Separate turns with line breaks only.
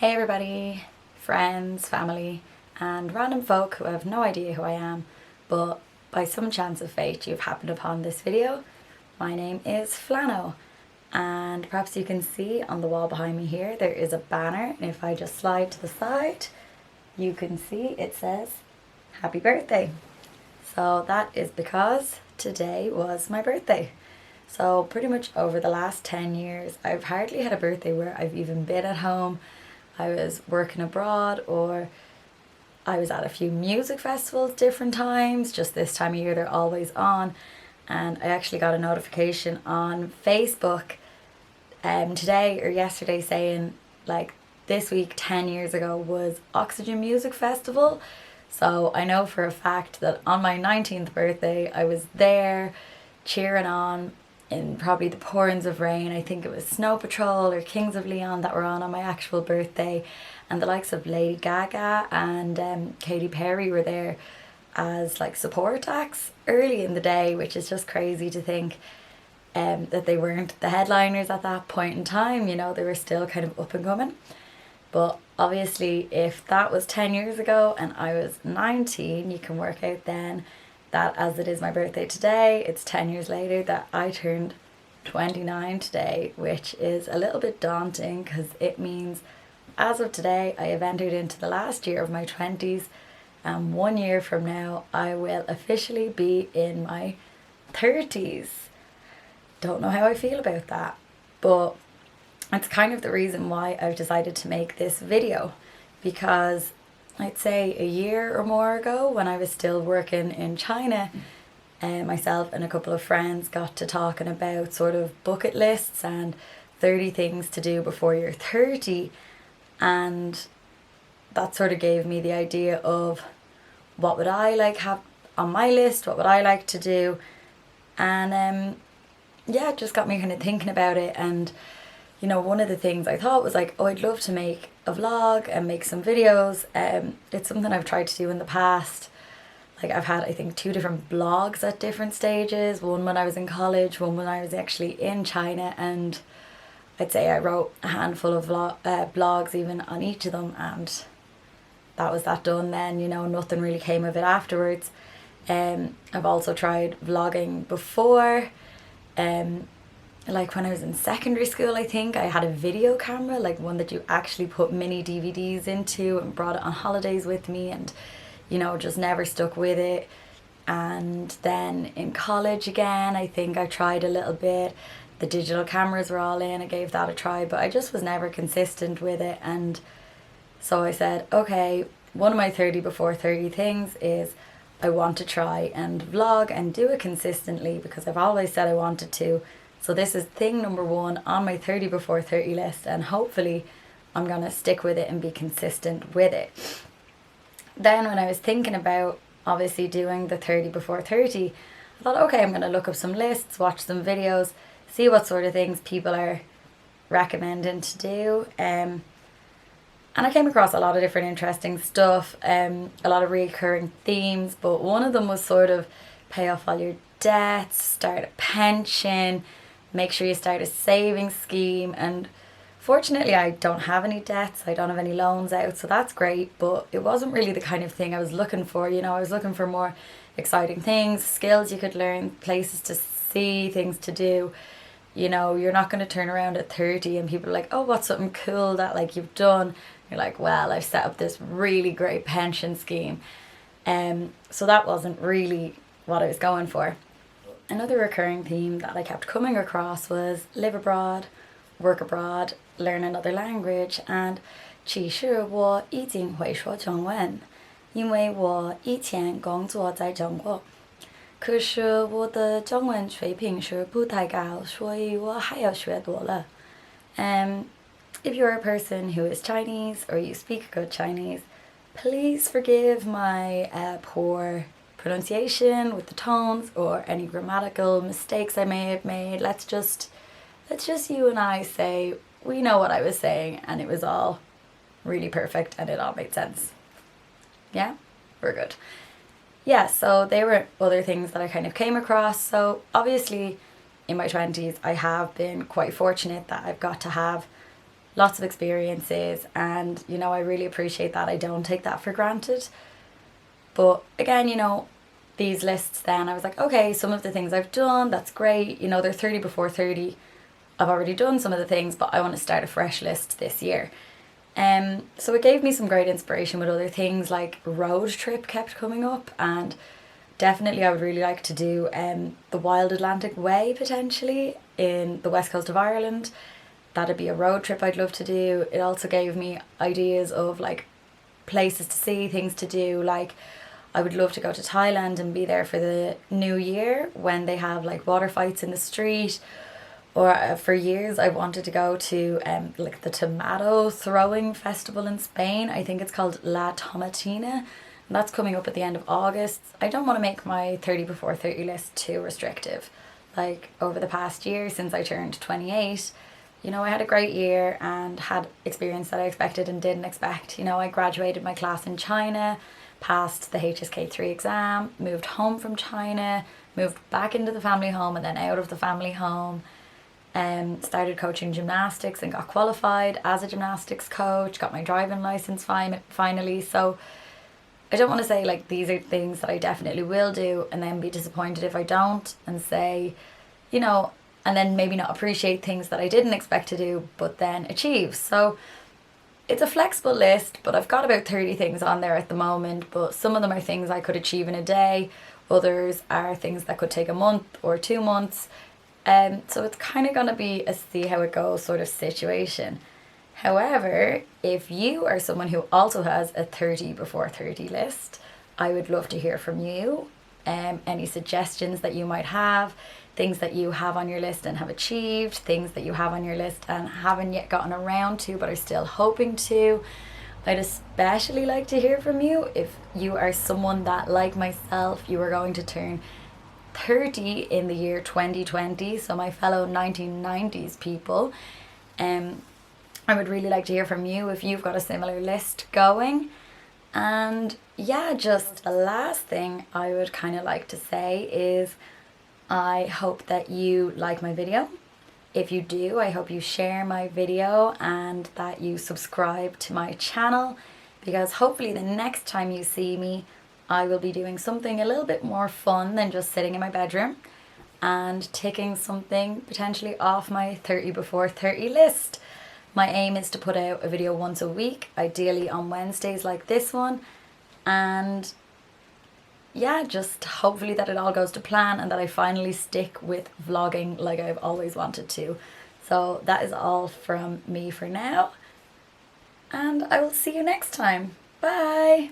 Hey everybody, friends, family, and random folk who have no idea who I am, but by some chance of fate you've happened upon this video. My name is Flano, and perhaps you can see on the wall behind me here there is a banner, and if I just slide to the side you can see it says happy birthday. So that is because today was my birthday. So pretty much over the last 10 years I've hardly had a birthday where I've even been at home. I was working abroad, or I was at a few music festivals different times. Just this time of year they're always on, and I actually got a notification on Facebook today or yesterday saying like this week 10 years ago was Oxygen Music Festival. So I know for a fact that on my 19th birthday I was there cheering on in probably the pourings of rain. I think it was Snow Patrol or Kings of Leon that were on my actual birthday, and the likes of Lady Gaga and Katy Perry were there as like support acts early in the day, which is just crazy to think that they weren't the headliners at that point in time. You know, they were still kind of up and coming. But obviously if that was 10 years ago and I was 19, you can work out then that as it is my birthday today, it's 10 years later that I turned 29 today, which is a little bit daunting because it means as of today I have entered into the last year of my 20s, and 1 year from now I will officially be in my 30s. Don't know how I feel about that, but it's kind of the reason why I've decided to make this video, because I'd say a year or more ago when I was still working in China, myself and a couple of friends got to talking about sort of bucket lists and 30 things to do before you're 30, and that sort of gave me the idea of what would I like have on my list, what would I like to do, and yeah, it just got me kind of thinking about it. And you know, one of the things I thought was like, oh, I'd love to make a vlog and make some videos. It's something I've tried to do in the past. Like I've had, I think, 2 different blogs at different stages. One when I was in college, one when I was actually in China. And I'd say I wrote a handful of blogs even on each of them. And that was that done then, you know, nothing really came of it afterwards. I've also tried vlogging before. Like when I was in secondary school, I think I had a video camera, like one that you actually put mini DVDs into, and brought it on holidays with me, and you know, just never stuck with it. And then in college again, I think I tried a little bit. The digital cameras were all in, I gave that a try, but I just was never consistent with it. And so I said, okay, one of my 30 before 30 things is I want to try and vlog and do it consistently, because I've always said I wanted to. So this is thing number 1 on my 30 before 30 list, and hopefully I'm going to stick with it and be consistent with it. Then when I was thinking about obviously doing the 30 before 30, I thought, okay, I'm going to look up some lists, watch some videos, see what sort of things people are recommending to do. And I came across a lot of different interesting stuff, a lot of recurring themes, but one of them was sort of pay off all your debts, start a pension, make sure you start a savings scheme. And fortunately I don't have any debts, I don't have any loans out, so that's great, but it wasn't really the kind of thing I was looking for. You know, I was looking for more exciting things, skills you could learn, places to see, things to do. You know, you're not going to turn around at 30 and people are like, oh, what's something cool that like you've done? You're like, well, I've set up this really great pension scheme. So that wasn't really what I was going for. Another recurring theme that I kept coming across was live abroad, work abroad, learn another language, and 其实我已经会说中文，因为我以前工作在中国，可是我的中文水平是不太高，所以我还要学多了。If you're a person who is Chinese or you speak good Chinese, please forgive my poor pronunciation with the tones or any grammatical mistakes I may have made. Let's just you and I say we know what I was saying and it was all really perfect and it all made sense. Yeah, we're good. Yeah, so they were other things that I kind of came across. So obviously in my 20s I have been quite fortunate that I've got to have lots of experiences, and you know, I really appreciate that. I don't take that for granted. But again, you know, these lists, then I was like, okay, some of the things I've done, that's great, you know, they're 30 before 30. I've already done some of the things, but I want to start a fresh list this year. So it gave me some great inspiration with other things, like road trip kept coming up, and definitely I would really like to do the Wild Atlantic Way potentially in the west coast of Ireland. That'd be a road trip I'd love to do. It also gave me ideas of like places to see, things to do. Like I would love to go to Thailand and be there for the New Year when they have like water fights in the street. Or for years I wanted to go to like the tomato throwing festival in Spain. I think it's called La Tomatina. And that's coming up at the end of August. I don't want to make my 30 before 30 list too restrictive. Like over the past year since I turned 28, you know, I had a great year and had experience that I expected and didn't expect. You know, I graduated my class in China, passed the HSK3 exam, moved home from China, moved back into the family home and then out of the family home. Started coaching gymnastics and got qualified as a gymnastics coach, got my driving license finally. So I don't want to say like these are things that I definitely will do and then be disappointed if I don't, and say, you know, and then maybe not appreciate things that I didn't expect to do but then achieve. So it's a flexible list, but I've got about 30 things on there at the moment, but some of them are things I could achieve in a day, others are things that could take a month or 2 months. So it's kind of going to be a see how it goes sort of situation. However, if you are someone who also has a 30 before 30 list, I would love to hear from you. Any suggestions that you might have, things that you have on your list and have achieved, things that you have on your list and haven't yet gotten around to but are still hoping to. I'd especially like to hear from you if you are someone that, like myself, you are going to turn 30 in the year 2020, so my fellow 1990s people. I would really like to hear from you if you've got a similar list going. And yeah, just a last thing I would kind of like to say is I hope that you like my video. If you do, I hope you share my video and that you subscribe to my channel, because hopefully the next time you see me I will be doing something a little bit more fun than just sitting in my bedroom and ticking something potentially off my 30 before 30 list. My aim is to put out a video once a week, ideally on Wednesdays like this one. And yeah, just hopefully that it all goes to plan and that I finally stick with vlogging like I've always wanted to. So that is all from me for now. And I will see you next time. Bye!